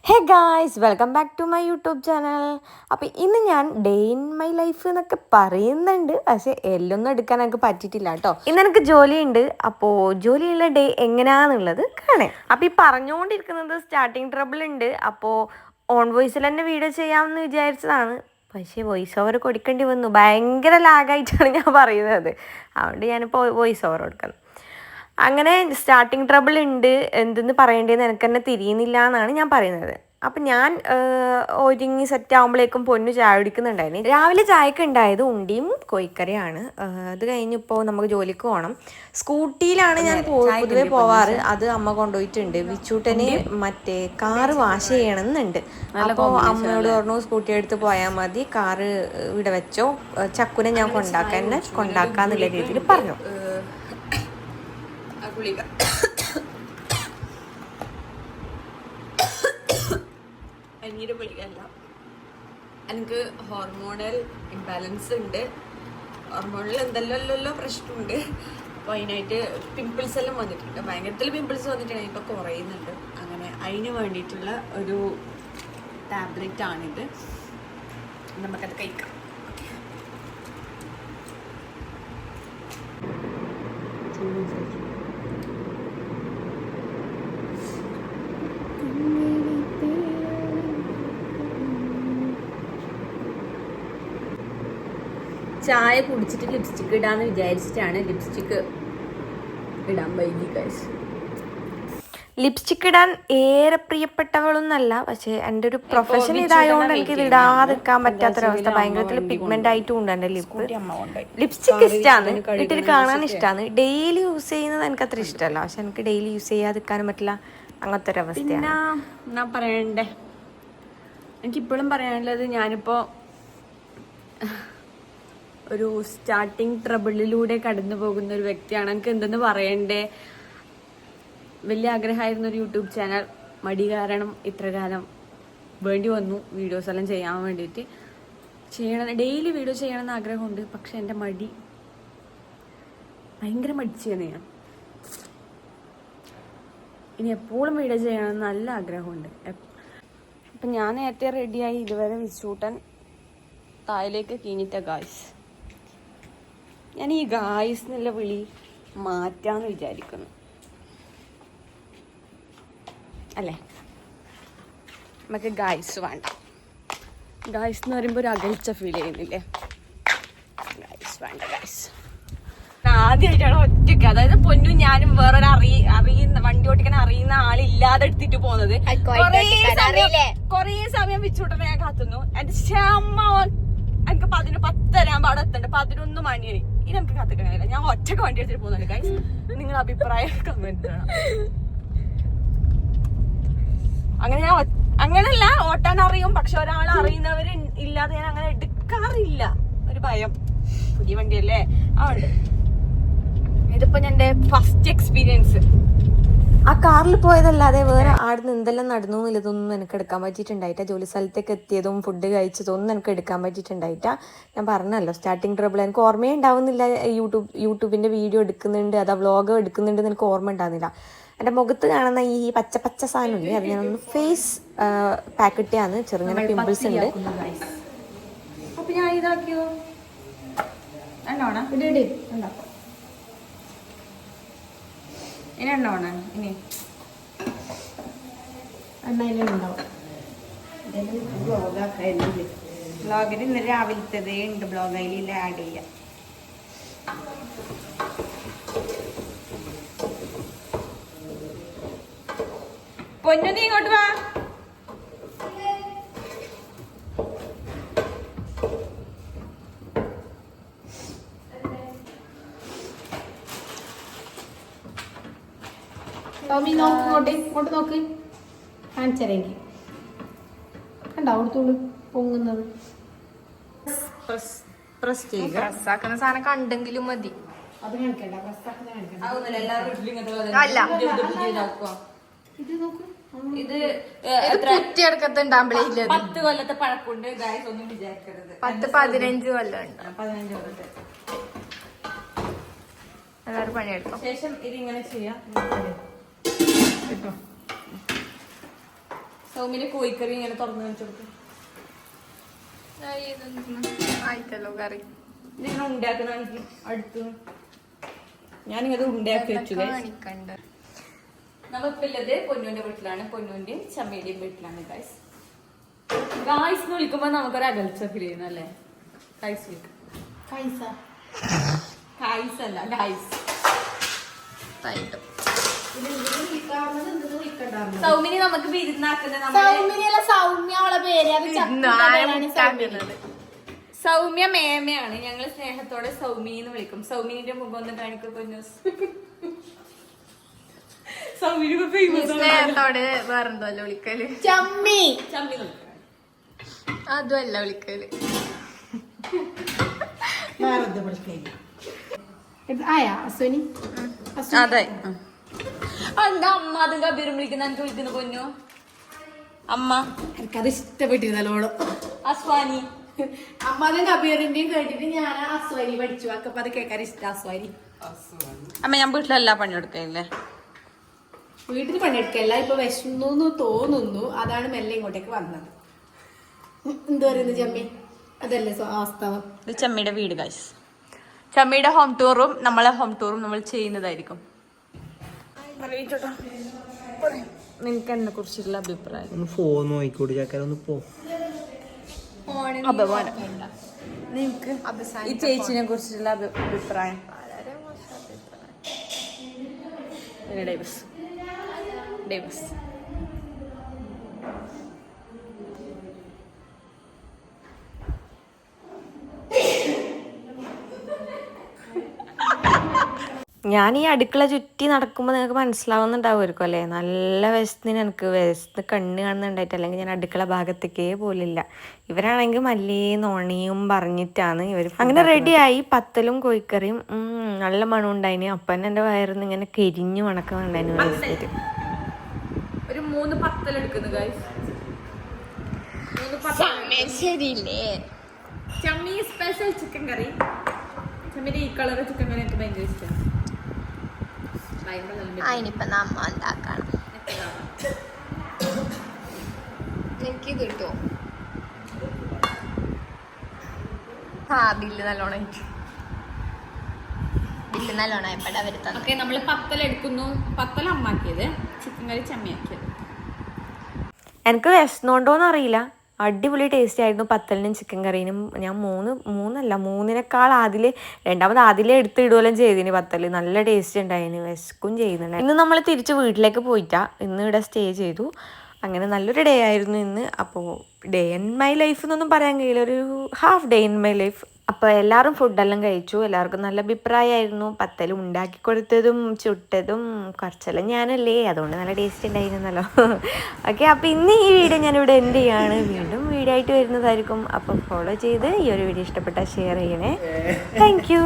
Hey guys, welcome back to my YouTube channel. അപ്പോൾ ഇന്ന് ഞാൻ ഡേ ഇൻ മൈ ലൈഫ് എന്നൊക്കെ പറയുന്നുണ്ട്, പക്ഷേ എല്ലൊന്നും എടുക്കാൻ എനിക്ക് പറ്റിയിട്ടില്ല കേട്ടോ. ഇന്ന് എനിക്ക് ജോലിയുണ്ട്. അപ്പോൾ ജോലിയുള്ള ഡേ എങ്ങനെയാണെന്നുള്ളത് കാണാം. അപ്പോൾ ഈ പറഞ്ഞുകൊണ്ടിരിക്കുന്നത് സ്റ്റാർട്ടിങ് ട്രബിൾ ഉണ്ട്. അപ്പോൾ ഓൺ വോയിസിൽ തന്നെ വീഡിയോ ചെയ്യാമെന്ന് വിചാരിച്ചതാണ്. പക്ഷേ വോയിസ് ഓവർ കൊടുക്കേണ്ടി വന്നു. ഭയങ്കര ലാഗായിട്ടാണ് ഞാൻ പറയുന്നത്. അതുകൊണ്ട് ഞാനിപ്പോൾ വോയിസ് ഓവർ കൊടുക്കുന്നത്. അങ്ങനെ സ്റ്റാർട്ടിങ് ട്രബിൾ ഉണ്ട്, എന്തെന്ന് പറയേണ്ടതെന്ന് എനിക്ക് തന്നെ തിരിയുന്നില്ല എന്നാണ് ഞാൻ പറയുന്നത്. അപ്പം ഞാൻ ഒരുങ്ങി സെറ്റ് ആകുമ്പോഴേക്കും പൊന്നു ചായ കുടിക്കുന്നുണ്ടായിരുന്നു. രാവിലെ ചായക്ക് ഉണ്ടായത് ഉണ്ടിയും കോഴിക്കറിയാണ്. അത് കഴിഞ്ഞിപ്പോൾ നമുക്ക് ജോലിക്ക് പോകണം. സ്കൂട്ടിയിലാണ് ഞാൻ പൊതുവെ പോവാറ്. അത് അമ്മ കൊണ്ടുപോയിട്ടുണ്ട്. വിച്ചൂട്ടന് മറ്റേ കാറ് വാഷ് ചെയ്യണമെന്നുണ്ട്. അപ്പോൾ അമ്മയോട് പറഞ്ഞു സ്കൂട്ടി എടുത്ത് പോയാൽ മതി, കാറ് ഇവിടെ വെച്ചോ, ചക്കുനെ ഞാൻ കൊണ്ടാക്കാന്നുള്ള രീതിയിൽ പറഞ്ഞു. ഗുളിക അനിയുടെ ഗുളികയല്ല, എനിക്ക് ഹോർമോണൽ ഇംബാലൻസ് ഉണ്ട്. ഹോർമോണിൽ എന്തെല്ലോ പ്രശ്നമുണ്ട്. അപ്പോൾ അതിനായിട്ട് പിമ്പിൾസ് എല്ലാം വന്നിട്ടുണ്ട്. ഭയങ്കരത്തിൽ പിമ്പിൾസ് വന്നിട്ടുണ്ടെങ്കിൽ ഇപ്പോൾ കുറയുന്നുണ്ട്. അങ്ങനെ അതിന് വേണ്ടിയിട്ടുള്ള ഒരു ടാബ്ലറ്റ് ആണിത്. നമുക്കത് കഴിക്കാം. ചായ കുടിച്ചിട്ട് ലിപ്സ്റ്റിക്ക് ഇടാന്ന് വിചാരിച്ചിട്ടാണ് ലിപ്സ്റ്റിക്ക് ഇടാൻ വൈകി ഗൈസ്. ലിപ്സ്റ്റിക്ക് ഇടാൻ ഏറെ പ്രിയപ്പെട്ടവളൊന്നല്ല, പക്ഷെ എൻ്റെ ഒരു പ്രൊഫഷൻ ഇതായതുകൊണ്ട് എനിക്ക് ഇത് ഇടാതിരിക്കാൻ പറ്റാത്തൊരവസ്ഥ. ഭയങ്കരത്തിൽ പിഗ്മെന്റ് ആയിട്ടും ഉണ്ട് എൻ്റെ ലിപ്പ്. ലിപ്സ്റ്റിക്ക് ഇഷ്ടമാണ്, വീട്ടിൽ കാണാൻ ഇഷ്ടമാണ്. ഡെയിലി യൂസ് ചെയ്യുന്നത് എനിക്ക് അത്ര ഇഷ്ടമല്ല, പക്ഷെ എനിക്ക് ഡെയിലി യൂസ് ചെയ്യാതിരിക്കാനും പറ്റില്ല. അങ്ങനത്തെ ഒരു അവസ്ഥയാണ്. ഞാൻ പറയണ്ടേ, എനിക്കിപ്പോഴും പറയാനുള്ളത്, ഞാനിപ്പോൾ ഒരു സ്റ്റാർട്ടിങ് ട്രബിളിലൂടെ കടന്നു പോകുന്ന ഒരു വ്യക്തിയാണ്. എനിക്ക് എന്തെന്ന് പറയണ്ടേ, വലിയ ആഗ്രഹമായിരുന്നു ഒരു യൂട്യൂബ് ചാനൽ. മടി കാരണം ഇത്ര കാലം വേണ്ടി വന്നു വീഡിയോസ് എല്ലാം ചെയ്യാൻ വേണ്ടിയിട്ട്. ഡെയിലി വീഡിയോ ചെയ്യണമെന്ന് ആഗ്രഹമുണ്ട്, പക്ഷെ എൻ്റെ മടി ഭയങ്കര മടിച്ചാണ് ഞാൻ. ഇനി എപ്പോഴും വീഡിയോ ചെയ്യണമെന്ന് നല്ല ആഗ്രഹമുണ്ട്. അപ്പം ഞാൻ നേരത്തെ റെഡിയായി, ഇതുവരെ വിച്ചൂട്ടൻ താഴേക്ക് കീഞ്ഞിട്ട ഗായ്സ്. ഞാൻ ഈ ഗായ്സ് എന്നുള്ള വിളി മാറ്റാന്ന് വിചാരിക്കുന്നു, അല്ലേ? നമുക്ക് ഗായ്സ് വേണ്ട. ഗായ്സ് എന്ന് പറയുമ്പോൾ ഒരു അകൽച്ച ഫീൽ ചെയ്യുന്നില്ലേ? ഗായ്സ് വേണ്ട ഗായ്സ്. ആദ്യമായിട്ടാണ് ഒറ്റയ്ക്ക്, അതായത് പൊന്നും ഞാനും വേറൊരു അറിയുന്ന വണ്ടി ഓടിക്കാൻ അറിയുന്ന ആളില്ലാതെ എടുത്തിട്ട് പോകുന്നത്. കൊറേ സമയം വിച്ചൂട്ടനെ ഞാൻ കാത്തുന്നു. എന്റെ ക്ഷമ എനിക്ക് 10:10 അവിടെ എത്തണ്ട്. 11 മണിയായി. ഇനി നമുക്ക് കാത്തിക്കാൻ കഴിയില്ല. ഞാൻ ഒറ്റക്ക് വണ്ടി എടുത്തിട്ട് പോകുന്നുണ്ട് ഗൈസ്. നിങ്ങളുടെ അഭിപ്രായം കമന്റ് ചെയ്യണം. അങ്ങനല്ല, ഓട്ടാൻ അറിയും, പക്ഷെ ഒരാൾ അറിയുന്നവര് ഇല്ലാതെ ഞാൻ അങ്ങനെ എടുക്കാറില്ല. ഒരു ഭയം, പുതിയ വണ്ടിയല്ലേ അതുകൊണ്ട്. ഇതിപ്പോ എന്റെ ഫസ്റ്റ് എക്സ്പീരിയൻസ്. ആ കാറിൽ പോയതല്ലാതെ വേറെ ആടുന്ന് എന്തെല്ലാം നടന്നു ഇതൊന്നും എനിക്ക് എടുക്കാൻ പറ്റിയിട്ടുണ്ടായിട്ടാ. ജോലി സ്ഥലത്തേക്ക് എത്തിയതും ഫുഡ് കഴിച്ചതൊന്നും എനിക്ക് എടുക്കാൻ പറ്റിയിട്ടുണ്ടായിട്ടാ. ഞാൻ പറഞ്ഞല്ലോ സ്റ്റാർട്ടിങ് ട്രബിൾ. എനിക്ക് ഓർമ്മയെ ഉണ്ടാവുന്നില്ല യൂട്യൂബിന്റെ വീഡിയോ എടുക്കുന്നുണ്ട്, അതാ വ്ളോഗ് എടുക്കുന്നുണ്ട് എന്ന് എനിക്ക് ഓർമ്മ ഉണ്ടാകുന്നില്ല. എൻ്റെ മുഖത്ത് കാണുന്ന ഈ പച്ച സാധനമില്ലേ, അത് ഞാനൊന്ന് ഫേസ് പാക്ക് ഇട്ടാണ്. ചെറുങ്ങനെ പിമ്പിൾസ് ഉണ്ട്. അപ്പൊ ഞാൻ ഇതാക്കിയോ ഇനി എണ്ണോണ ഇനി ബ്ലോഗിൽ ഇന്ന് രാവിലത്തതേ ഉണ്ട്. ബ്ലോഗ് അതിൽ ആഡ് ചെയ്യാം. പൊന്നു നീ ഇങ്ങോട്ട് വാ. ടോമി നോക്ക്, ഇങ്ങോട്ട് നോക്ക്, കാണിച്ചരെങ്കിൽ കണ്ടോ അവിടുത്തോള് പൊങ്ങുന്നത്. പ്രസ്സാക്കുന്ന സാധനം കണ്ടെങ്കിലും മതി. അത് കാണിക്കണ്ട, പ്രസ്സാക്കുന്ന ഇത് നോക്ക്. ഇത് കുറ്റിയെടുക്കത്തുണ്ടാകുമ്പോഴേ 10 കൊല്ലത്തെ പഴക്കുണ്ട് ഗായ്സ്, ഒന്നും വിചാരിക്കരുത്. 10-15 കൊല്ലം ഉണ്ട്. 15 കൊല്ലത്തെ എല്ലാവരും പണിയെടുക്കും. ശേഷം ഇതിങ്ങനെ ചെയ്യാം. സൗമ്യന്റെ കോഴിക്കറി ഇങ്ങനെ തുറന്നു കാണിച്ചു കൊടുക്കും. ആയിട്ടല്ലോ കറി ഇതിങ്ങനെ ഉണ്ടാക്കുന്ന എനിക്ക് അടുത്ത് ഞാനിങ്ങനെ ഉണ്ടാക്കി വെച്ചു. നമ്മളിപ്പുള്ളത് പൊന്നൂന്റെ വീട്ടിലാണ്, പൊന്നൂന്റെയും ചമ്മയുടെയും വീട്ടിലാണ്. ഗായ്സ് ഗായ്സ് എന്ന് വിളിക്കുമ്പോ നമുക്കൊരു അകൽച്ച ഫീൽ ചെയ്യുന്നു അല്ലേ? ഗായ്സ് വിളിക്കും. ഗായ്സ് അല്ല ഗായ്സ്. സൗമിനി നമുക്ക് വിരുന്നാക്കുന്നത് സൗമ്യ മേമയാണ്. ഞങ്ങൾ സ്നേഹത്തോടെ സൗമി എന്ന് വിളിക്കും. സൗമിനിന്റെ മുഖം ഒന്ന് കാണിക്കും. സ്നേഹത്തോടെ വേറെന്തല്ലോ വിളിക്കല്? ചമ്മി ചമ്മി അതുമല്ല വിളിക്കല്. ആയാ അശ്വനി? അതെ. എന്താ അമ്മ അതും കബീറും വിളിക്കുന്ന എനിക്ക് വിളിക്കുന്നു പൊന്നു അമ്മ. എനിക്കത് ഇഷ്ടപ്പെട്ടിരുന്നല്ലോളൂ. അസ്വാനി അമ്മാതും കബീറിന്റെയും കേട്ടിട്ട് ഞാൻ അസ്വാനി പഠിച്ചു. അപ്പൊ അത് കേൾക്കാൻ ഇഷ്ടം അസ്വാനി. അമ്മ ഞാൻ വീട്ടിലെല്ലാ പണിയെടുക്കല്ലേ? വീട്ടിൽ പണിയെടുക്കല്ല, ഇപ്പൊ വിശന്നു തോന്നുന്നു. അതാണ് മെല്ലെ ഇങ്ങോട്ടേക്ക് വന്നത്. എന്താ പറയുന്നത് ചമ്മി? അതല്ലേ വാസ്തവം. ഇത് ചമ്മിയുടെ വീട് ഗൈസ്. ചമ്മിയുടെ ഹോം ടൂറും നമ്മളെ ഹോം ടൂറും നമ്മൾ ചെയ്യുന്നതായിരിക്കും. നിനക്ക് എന്നെ കുറിച്ചുള്ള അഭിപ്രായം? ഒന്ന് ഫോൺ നോക്കിക്കൂടി ചാക്കാൻ, ഒന്ന് പോ. നിനക്ക് ഈ ചേച്ചിനെ കുറിച്ചുള്ള അഭിപ്രായം? Divorce divorce. ഞാൻ ഈ അടുക്കള ചുറ്റി നടക്കുമ്പോൾ നിങ്ങൾക്ക് മനസ്സിലാവുന്നുണ്ടാവുമായിരിക്കും അല്ലേ? നല്ല വിശത്തിന് എനിക്ക് വിശന്ന് കണ്ണ് കാണുന്നുണ്ടായിട്ട്, അല്ലെങ്കിൽ ഞാൻ അടുക്കള ഭാഗത്തേക്കേ പോലില്ല. ഇവരാണെങ്കിൽ മല്ലി നോണിയും പറഞ്ഞിട്ടാണ് ഇവർ അങ്ങനെ റെഡിയായി. പത്തലും കോഴിക്കറിയും നല്ല മണം ഉണ്ടായിന്. അപ്പം എൻ്റെ വയറിന്ന് ഇങ്ങനെ കരിഞ്ഞു മണക്കുന്നുണ്ടായിരുന്നു. ഒരു 3 പത്തലെടുക്കുന്നു ഗൈസ്. ശരിയില്ലേ? ചമ്മി സ്പെഷ്യൽ ചിക്കൻ കറി. ചമ്മിയുടെ ഈ കളർ ചിക്കൻ കറി എനിക്ക് ഭയങ്കര ഇഷ്ടമാണ്. അതിനിപ്പോ നമ്മ ഉണ്ടാക്കണം. എനിക്കിത് കിട്ടുമോ? ബില്ല് നല്ലോണം എപ്പോഴാ വരുന്നത്? ഓക്കെ, നമ്മൾ പത്തലെടുക്കുന്നു. പത്തൽ അമ്മാക്കിയത്, ചിക്കൻ കറി ചമ്മിയാക്കിയത്. എനിക്ക് വിശന്നുണ്ടോന്ന് അറിയില്ല, അടിപൊളി ടേസ്റ്റ് ആയിരുന്നു പത്തലിനും ചിക്കൻ കറീനും. ഞാൻ മൂന്നിനേക്കാൾ രണ്ടാമത് അതിലെ എടുത്തിടുകയും ചെയ്തിന്. പത്തല് നല്ല ടേസ്റ്റ് ഉണ്ടായിന്, വിശക്കും ചെയ്യുന്നുണ്ട്. ഇന്ന് നമ്മൾ തിരിച്ച് വീട്ടിലേക്ക് പോയിട്ടാ ഇന്ന് ഇവിടെ സ്റ്റേ ചെയ്തു. അങ്ങനെ നല്ലൊരു ഡേ ആയിരുന്നു ഇന്ന്. അപ്പോൾ ഡേ ഇൻ മൈ ലൈഫ് എന്നൊന്നും പറയാൻ കഴിയില്ല, ഒരു half day in my life. അപ്പോൾ എല്ലാവരും ഫുഡെല്ലാം കഴിച്ചു. എല്ലാവർക്കും നല്ല അഭിപ്രായമായിരുന്നു. പത്തലും ഉണ്ടാക്കി കൊടുത്തതും ചുട്ടതും കുറച്ചെല്ലാം ഞാനല്ലേ, അതുകൊണ്ട് നല്ല ടേസ്റ്റ് ഉണ്ടായിരുന്നല്ലോ. ഓക്കെ, അപ്പോൾ ഇന്ന് ഈ വീഡിയോ ഞാനിവിടെ എൻഡ് ചെയ്യാണ്. വീണ്ടും വീഡിയോ ആയിട്ട് വരുന്നതായിരിക്കും. അപ്പോൾ ഫോളോ ചെയ്ത് ഈ ഒരു വീഡിയോ ഇഷ്ടപ്പെട്ടാൽ ഷെയർ ചെയ്യണേ. Thank you.